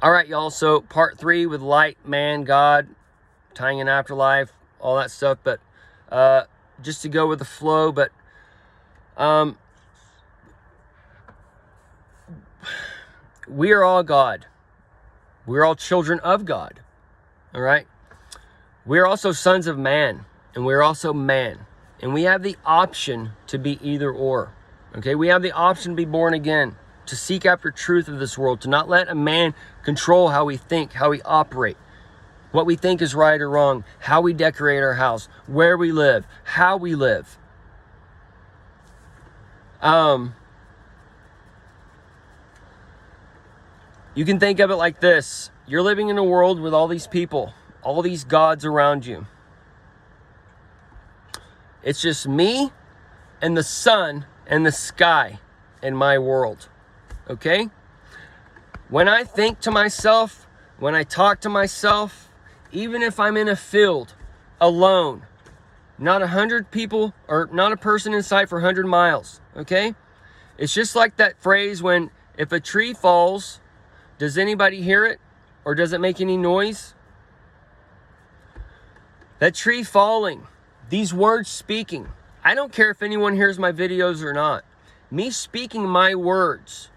All right, y'all. So part 3 with light, man, God, tying in afterlife, all that stuff. But just to go with the flow. But we are all God. We're all children of God. All right. We're also sons of man, and we're also man. And we have the option to be either or. Okay, we have the option to be born again, to seek after truth of this world, to not let a man control how we think, how we operate, what we think is right or wrong, how we decorate our house, where we live, how we live. You can think of it like this. You're living in a world with all these people, all these gods around you. It's just me and the sun and the sky in my world. Okay? When I think to myself, when I talk to myself, even if I'm in a field alone, not 100 people or not a person in sight for 100 miles. Okay? It's just like that phrase when if a tree falls, does anybody hear it or does it make any noise? That tree falling, these words speaking. I don't care if anyone hears my videos or not. Me speaking my words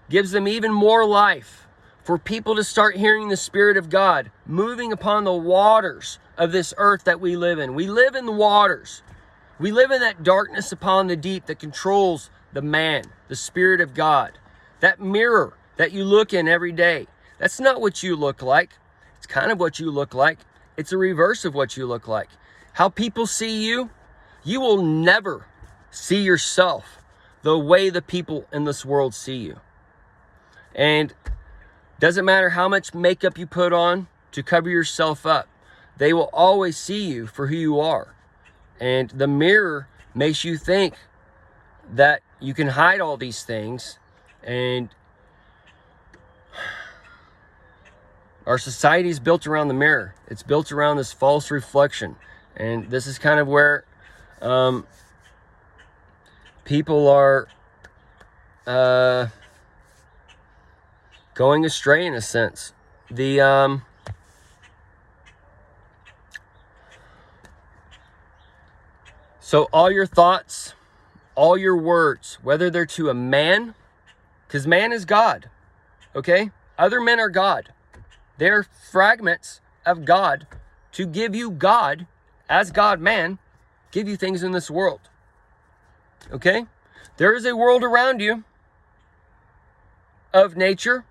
gives them even more life for people to start hearing the Spirit of God moving upon the waters of this earth that we live in. We live in the waters. We live in that darkness upon the deep that controls the man, the Spirit of God. That mirror that you look in every day. That's not what you look like. It's kind of what you look like. It's a reverse of what you look like. How people see you, you will never see yourself the way the people in this world see you. And doesn't matter how much makeup you put on to cover yourself up, they will always see you for who you are. And the mirror makes you think that you can hide all these things. And our society is built around the mirror. It's built around this false reflection. And this is kind of where people are going astray in a sense. So all your thoughts, all your words, whether they're to a man, because man is God, okay? Other men are God. They're fragments of God to give you God, as God-man, give you things in this world, okay? There is a world around you of nature.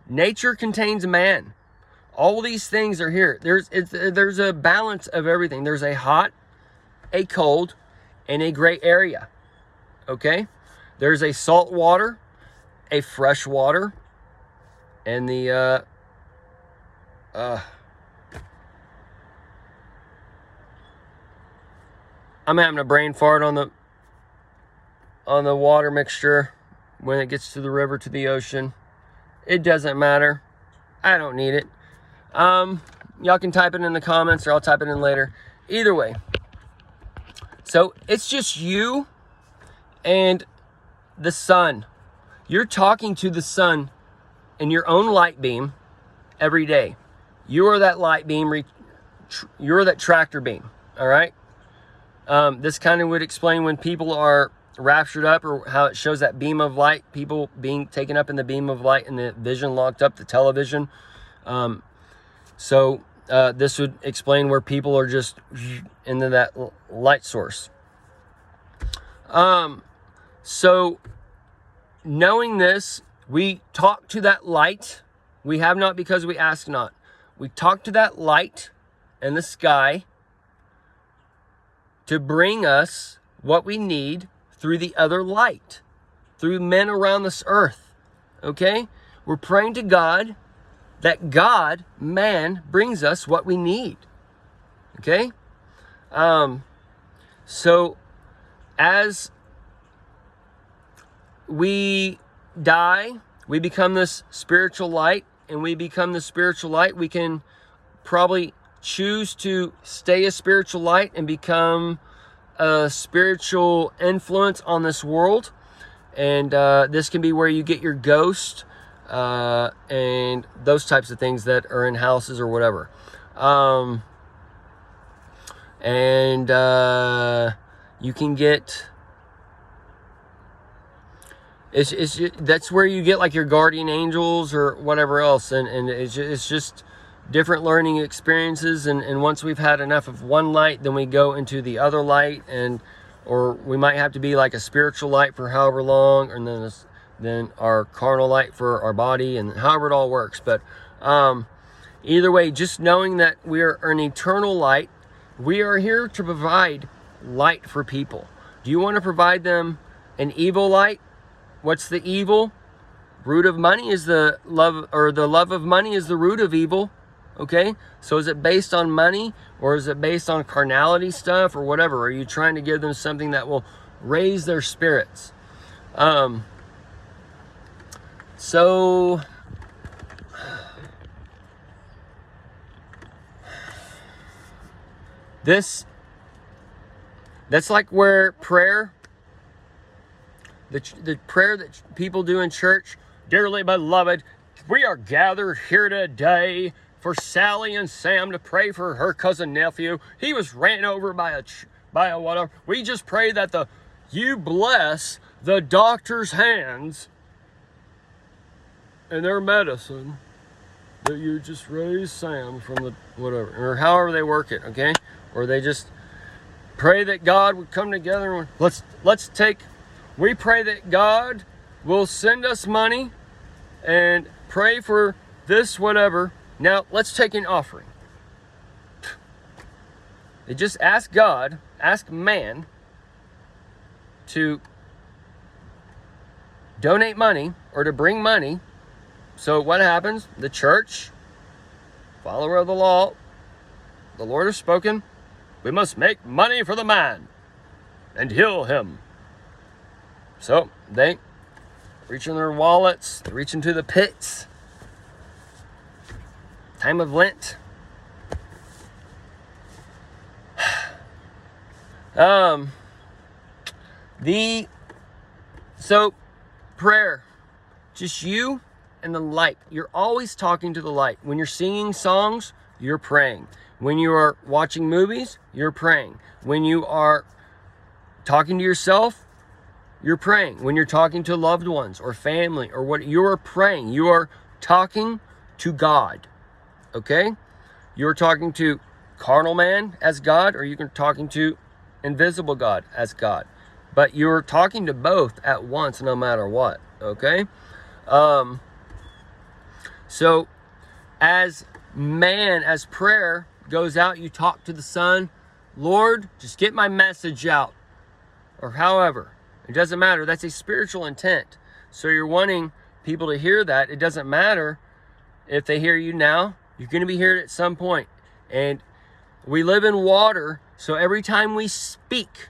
Nature contains man. All these things are here. There's a balance of everything. There's a hot, a cold, and a gray area, okay? There's a salt water, a fresh water, and the I'm having a brain fart on the water mixture when it gets to the river, to the ocean. It doesn't matter. I don't need it. Y'all can type it in the comments or I'll type it in later. Either way. So it's just you and the sun. You're talking to the sun in your own light beam every day. You are that light beam. You're that tractor beam. All right. This kind of would explain when people are raptured up, or how it shows that beam of light, people being taken up in the beam of light and the vision locked up, the television. So this would explain where people are just into that light source. So knowing this, we talk to that light. We have not because we ask not. We talk to that light in the sky to bring us what we need through the other light, through men around this earth, okay? We're praying to God that God, man, brings us what we need, okay? So as we die, we become this spiritual light, and we become the spiritual light. We can probably choose to stay a spiritual light and become a spiritual influence on this world. And this can be where you get your ghost and those types of things that are in houses or whatever. You can get, that's where you get like your guardian angels or whatever else, and it's just different learning experiences. And once we've had enough of one light, then we go into the other light, or we might have to be like a spiritual light for however long, and then our carnal light for our body, and however it all works. But either way, just knowing that we are an eternal light, we are here to provide light for people. Do you want to provide them an evil light? What's the evil? Root of money is the love, or the love of money is the root of evil. Okay, so is it based on money, or is it based on carnality stuff, or whatever? Are you trying to give them something that will raise their spirits? So that's like where prayer, the prayer that people do in church, dearly beloved, we are gathered here today for Sally and Sam to pray for her cousin nephew. He was ran over by a whatever. We just pray that you bless the doctor's hands and their medicine, that you just raise Sam from the whatever, or however they work it, okay? Or they just pray that God would come together and we pray that God will send us money and pray for this whatever. Now, let's take an offering. They just ask God, ask man to donate money or to bring money. So what happens? The church, follower of the law, the Lord has spoken, we must make money for the man and heal him. So they reach in their wallets, they reach into the pits. Time of Lent. So prayer, just you and the light. You're always talking to the light. When you're singing songs, you're praying. When you are watching movies, you're praying. When you are talking to yourself, you're praying. When you're talking to loved ones or family or what, you are praying. You are talking to God. Okay? You're talking to carnal man as God, or you're talking to invisible God as God. But you're talking to both at once, no matter what. Okay? So as man, as prayer goes out, you talk to the Son, Lord, just get my message out. Or however, it doesn't matter. That's a spiritual intent. So you're wanting people to hear that. It doesn't matter if they hear you now. You're going to be heard at some point. And we live in water, so every time we speak,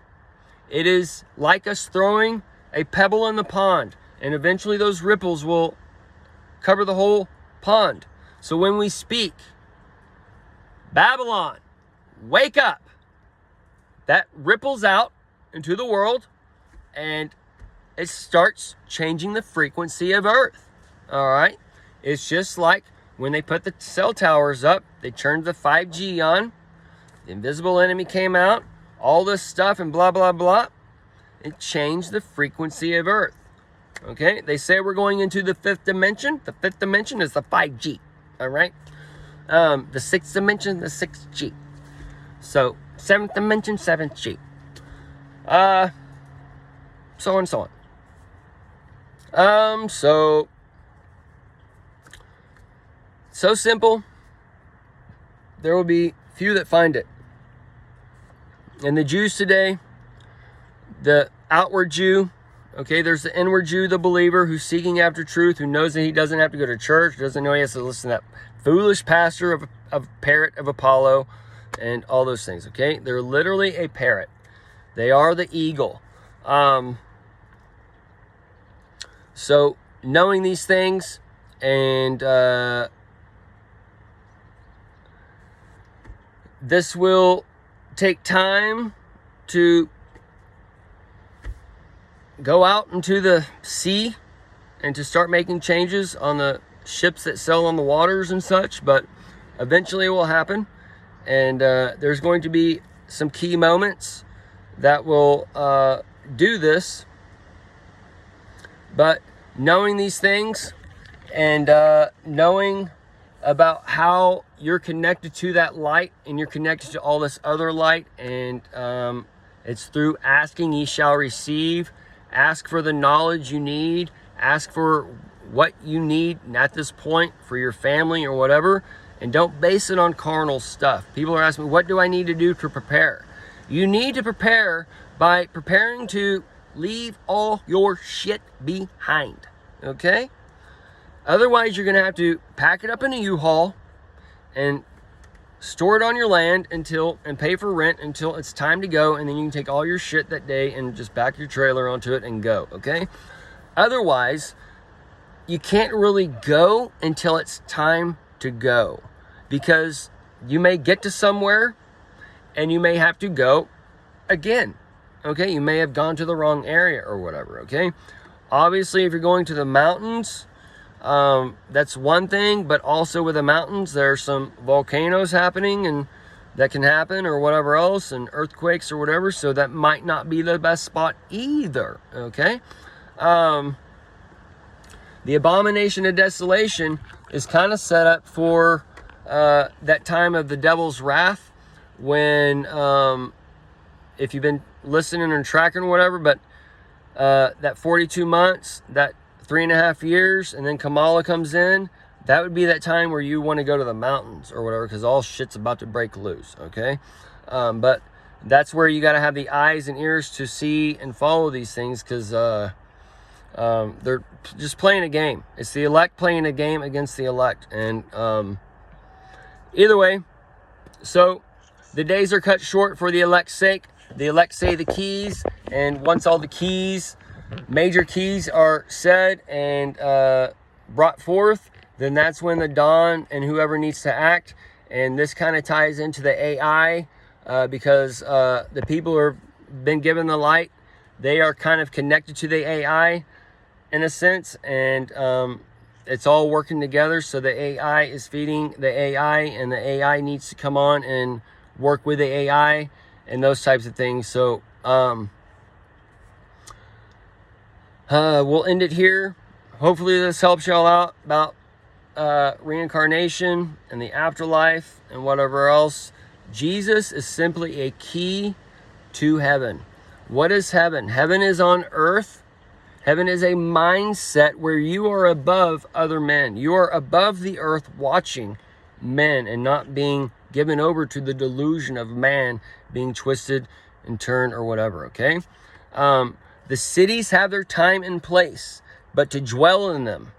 it is like us throwing a pebble in the pond. And eventually those ripples will cover the whole pond. So when we speak, Babylon, wake up. That ripples out into the world, and it starts changing the frequency of Earth. All right? It's just like when they put the cell towers up, they turned the 5G on, the invisible enemy came out, all this stuff and blah, blah, blah. It changed the frequency of Earth. Okay? They say we're going into the fifth dimension. The fifth dimension is the 5G. All right? The sixth dimension, the 6G. So, seventh dimension, 7G. So on and so on. So simple. There will be few that find it. And the Jews today, the outward Jew, okay, there's the inward Jew, the believer, who's seeking after truth, who knows that he doesn't have to go to church, doesn't know he has to listen to that foolish pastor of parrot of Apollo, and all those things, okay? They're literally a parrot. They are the eagle. So knowing these things, and this will take time to go out into the sea and to start making changes on the ships that sail on the waters and such, but eventually it will happen. And there's going to be some key moments that will do this. But knowing these things and knowing about how you're connected to that light, and you're connected to all this other light, and it's through asking ye shall receive. Ask for the knowledge you need. Ask for what you need at this point for your family or whatever. And don't base it on carnal stuff. People are asking me, what do I need to do to prepare? You need to prepare by preparing to leave all your shit behind. Okay? Otherwise, you're going to have to pack it up in a U-Haul and store it on your land and pay for rent until it's time to go. And then you can take all your shit that day and just back your trailer onto it and go. Okay? Otherwise, you can't really go until it's time to go, because you may get to somewhere and you may have to go again. Okay, you may have gone to the wrong area or whatever. Okay, obviously if you're going to the mountains, that's one thing, but also with the mountains there are some volcanoes happening and that can happen, or whatever else, and earthquakes or whatever, so that might not be the best spot either. Okay, the abomination of desolation is kind of set up for that time of the devil's wrath, when if you've been listening and tracking or whatever, but that 42 months, that 3.5 years, and then Kamala comes in, that would be that time where you want to go to the mountains or whatever, because all shit's about to break loose. Okay, but that's where you got to have the eyes and ears to see and follow these things, because they're just playing a game. It's the elect playing a game against the elect. And either way, so the days are cut short for the elect's sake. The elect say the keys, and once all the keys, major keys, are said and brought forth, then that's when the dawn and whoever needs to act. And this kind of ties into the AI, because the people who have been given the light, they are kind of connected to the AI in a sense, and it's all working together. So the AI is feeding the AI, and the AI needs to come on and work with the AI and those types of things. So we'll end it here. Hopefully this helps y'all out about reincarnation and the afterlife and whatever else. Jesus is simply a key to heaven. What is heaven? Heaven is on earth. Heaven is a mindset where you are above other men. You are above the earth watching men and not being given over to the delusion of man being twisted and turned or whatever, okay? The cities have their time and place, but to dwell in them,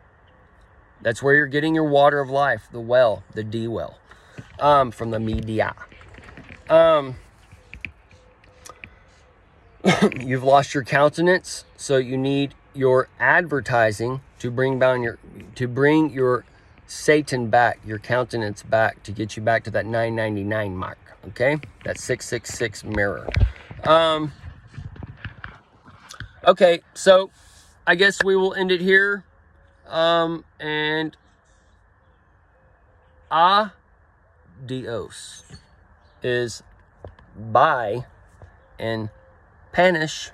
that's where you're getting your water of life, the well, the D-well, from the media. You've lost your countenance, so you need your advertising to bring your Satan back, your countenance back, to get you back to that 999 mark. Okay, that 666 mirror. Okay, so I guess we will end it here. And adios is bye in Spanish.